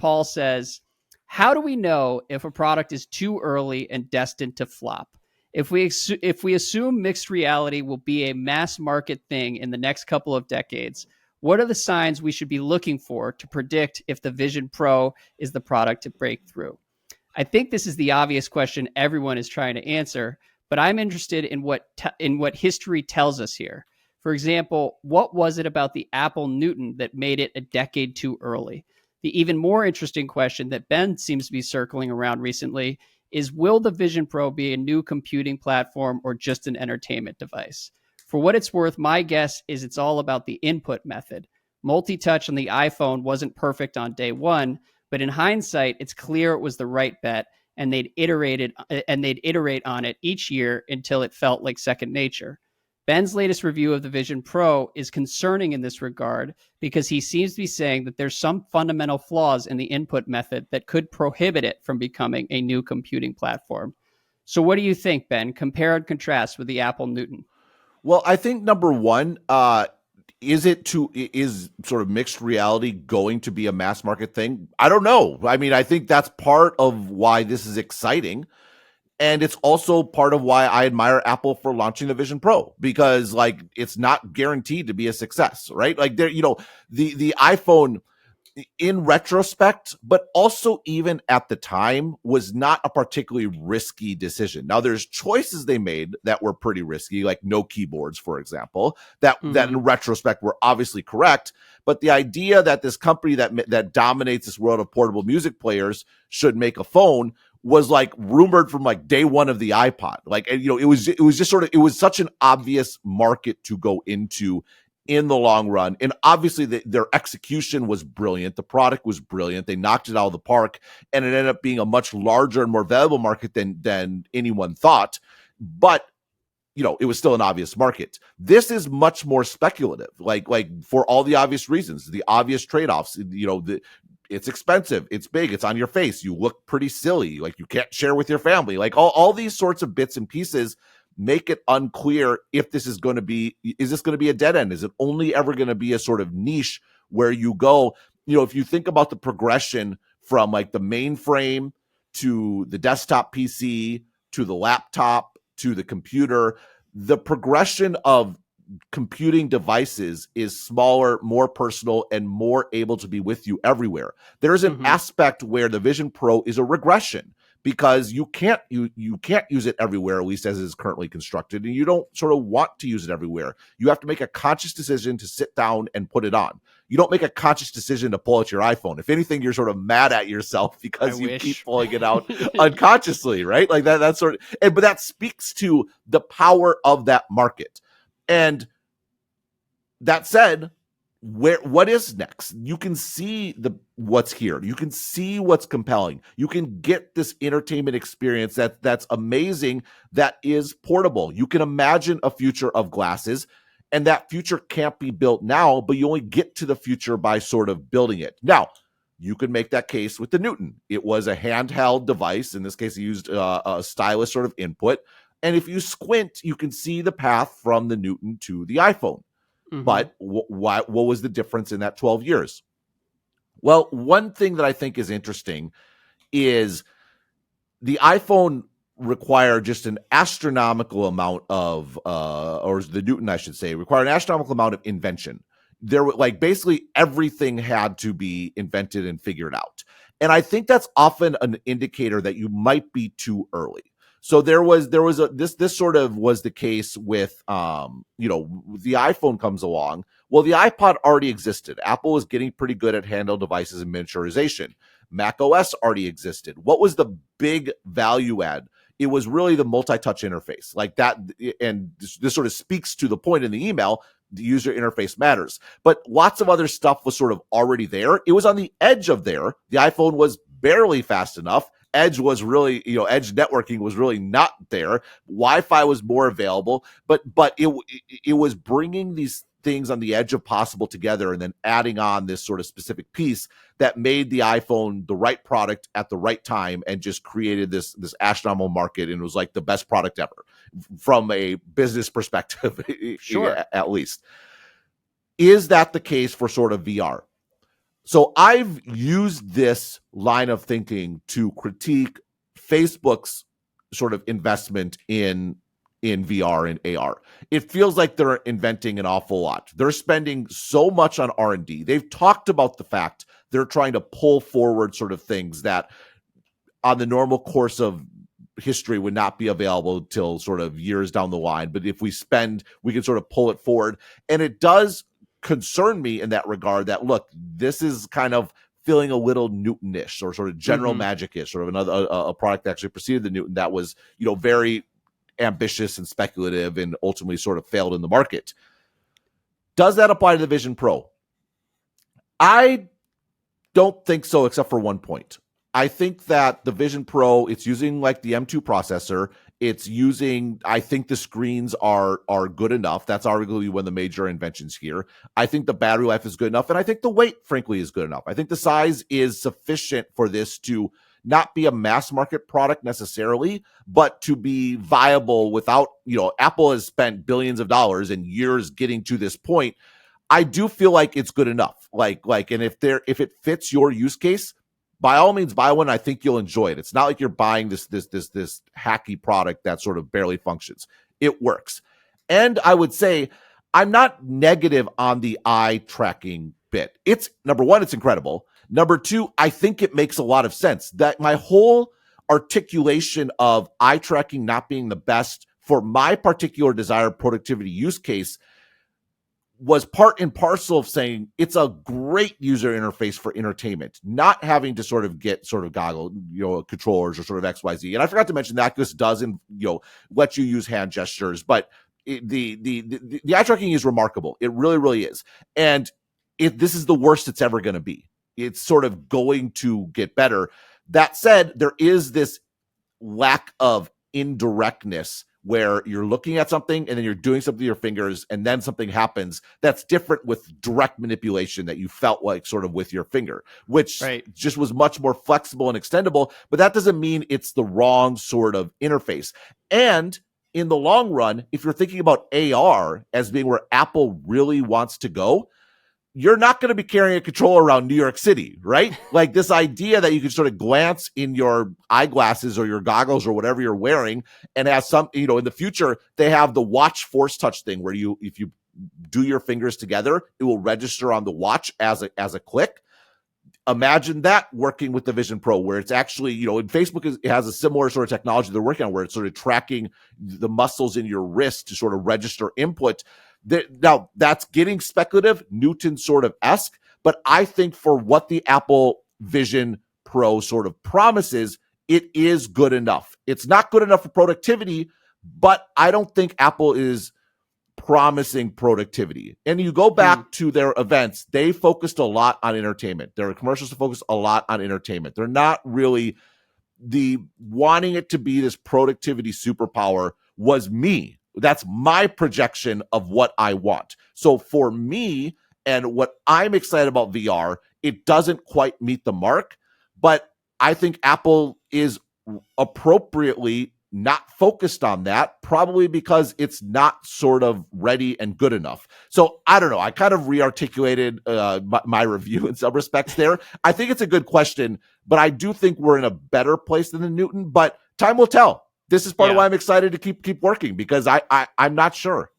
Paul says, how do we know if a product is too early and destined to flop? If we assume mixed reality will be a mass market thing in the next couple of decades, what are the signs we should be looking for to predict if the Vision Pro is the product to break through? I think this is the obvious question everyone is trying to answer, but I'm interested in what history tells us here. For example, what was it about the Apple Newton that made it a decade too early? The even more interesting question that Ben seems to be circling around recently is, will the Vision Pro be a new computing platform or just an entertainment device? For what it's worth, my guess is it's all about the input method. Multi-touch on the iPhone wasn't perfect on day one, but in hindsight, it's clear it was the right bet, and they'd iterate on it each year until it felt like second nature. Ben's latest review of the Vision Pro is concerning in this regard because he seems to be saying that there's some fundamental flaws in the input method that could prohibit it from becoming a new computing platform. So what do you think, Ben? Compare and contrast with the Apple Newton. Well, I think number one, is sort of mixed reality going to be a mass market thing? I don't know. I mean, I think that's part of why this is exciting. And it's also part of why I admire Apple for launching the Vision Pro, because like it's not guaranteed to be a success, right? Like there, the iPhone in retrospect, but also even at the time, was not a particularly risky decision. Now there's choices they made that were pretty risky, like no keyboards, for example, that in retrospect were obviously correct. But the idea that this company that dominates this world of portable music players should make a phone was like rumored from like day one of the iPod. Like, it was just sort of, it was such an obvious market to go into in the long run. And obviously their execution was brilliant. The product was brilliant. They knocked it out of the park, and it ended up being a much larger and more valuable market than anyone thought. But it was still an obvious market. This is much more speculative, like for all the obvious reasons, the obvious trade-offs. It's expensive, it's big, it's on your face, you look pretty silly, like you can't share with your family, like all these sorts of bits and pieces make it unclear if this is going to be, is this going to be a dead end? Is it only ever going to be a sort of niche where you go, if you think about the progression from like the mainframe to the desktop PC to the laptop to the computer, the progression of computing devices is smaller, more personal, and more able to be with you everywhere. There's an aspect where the Vision Pro is a regression, because you can't use it everywhere, at least as it is currently constructed, and you don't sort of want to use it everywhere. You have to make a conscious decision to sit down and put it on. You don't make a conscious decision to pull out your iPhone. If anything, you're sort of mad at yourself because keep pulling it out unconsciously, right? Like that's sort of, but that speaks to the power of that market. And that said, what is next? You can see what's here. You can see what's compelling. You can get this entertainment experience that's amazing, that is portable. You can imagine a future of glasses, and that future can't be built now, but you only get to the future by sort of building it. Now, you could make that case with the Newton. It was a handheld device. In this case, it used a stylus sort of input. And if you squint, you can see the path from the Newton to the iPhone. But what was the difference in that 12 years? Well, one thing that I think is interesting is the iPhone required just an astronomical amount of, or the Newton, I should say, required an astronomical amount of invention. There were basically everything had to be invented and figured out. And I think that's often an indicator that you might be too early. So this sort of was the case with, the iPhone comes along. Well, the iPod already existed. Apple was getting pretty good at handheld devices and miniaturization. Mac OS already existed. What was the big value add? It was really the multi-touch interface like that. And this sort of speaks to the point in the email. The user interface matters, but lots of other stuff was sort of already there. It was on the edge of there. The iPhone was barely fast enough. Edge was really, edge networking was really not there. Wi-Fi was more available, but it was bringing these things on the edge of possible together and then adding on this sort of specific piece that made the iPhone the right product at the right time and just created this astronomical market. And it was like the best product ever from a business perspective, sure, at least. Is that the case for sort of VR? So I've used this line of thinking to critique Facebook's sort of investment in VR and AR. It feels like they're inventing an awful lot. They're spending so much on R&D. They've talked about the fact they're trying to pull forward sort of things that on the normal course of history would not be available till sort of years down the line. But if we spend, we can sort of pull it forward. And it does concern me in that regard that, look, this is kind of feeling a little Newton-ish or sort of general magic-ish, sort of another a product that actually preceded the Newton that was, very ambitious and speculative and ultimately sort of failed in the market. Does that apply to the Vision Pro? I don't think so, except for one point. I think that the Vision Pro, it's using like the M2 processor. It's using, I think the screens are good enough. That's arguably one of the major inventions here. I think the battery life is good enough. And I think the weight, frankly, is good enough. I think the size is sufficient for this to not be a mass market product necessarily, but to be viable without, Apple has spent billions of dollars and years getting to this point. I do feel like it's good enough. And if it fits your use case, by all means, buy one. I think you'll enjoy it. It's not like you're buying this hacky product that sort of barely functions. It works. And I would say I'm not negative on the eye tracking bit. It's number one, it's incredible. Number two, I think it makes a lot of sense. That my whole articulation of eye tracking not being the best for my particular desired productivity use case was part and parcel of saying it's a great user interface for entertainment, not having to sort of get sort of goggle, controllers or sort of XYZ. And I forgot to mention that this doesn't, let you use hand gestures, but the eye tracking is remarkable. It really, really is. And this is the worst it's ever going to be. It's sort of going to get better. That said, there is this lack of indirectness where you're looking at something and then you're doing something with your fingers and then something happens that's different with direct manipulation that you felt like sort of with your finger, which just was much more flexible and extendable. But that doesn't mean it's the wrong sort of interface. And in the long run, if you're thinking about AR as being where Apple really wants to go, you're not going to be carrying a controller around New York City, right? Like this idea that you can sort of glance in your eyeglasses or your goggles or whatever you're wearing and have some, in the future, they have the watch force touch thing where if you do your fingers together, it will register on the watch as a click. Imagine that working with the Vision Pro where it's actually, and Facebook it has a similar sort of technology they're working on where it's sort of tracking the muscles in your wrist to sort of register input. Now, that's getting speculative, Newton sort of esque, but I think for what the Apple Vision Pro sort of promises, it is good enough. It's not good enough for productivity, but I don't think Apple is promising productivity. And you go back to their events, they focused a lot on entertainment. Their commercials focused a lot on entertainment. They're not really wanting it to be this productivity superpower was me. That's my projection of what I want. So for me and what I'm excited about VR, it doesn't quite meet the mark, but I think Apple is appropriately not focused on that, probably because it's not sort of ready and good enough. So I don't know. I kind of re-articulated my review in some respects there. I think it's a good question, but I do think we're in a better place than the Newton, but time will tell. This is part of why I'm excited to keep working because I'm not sure.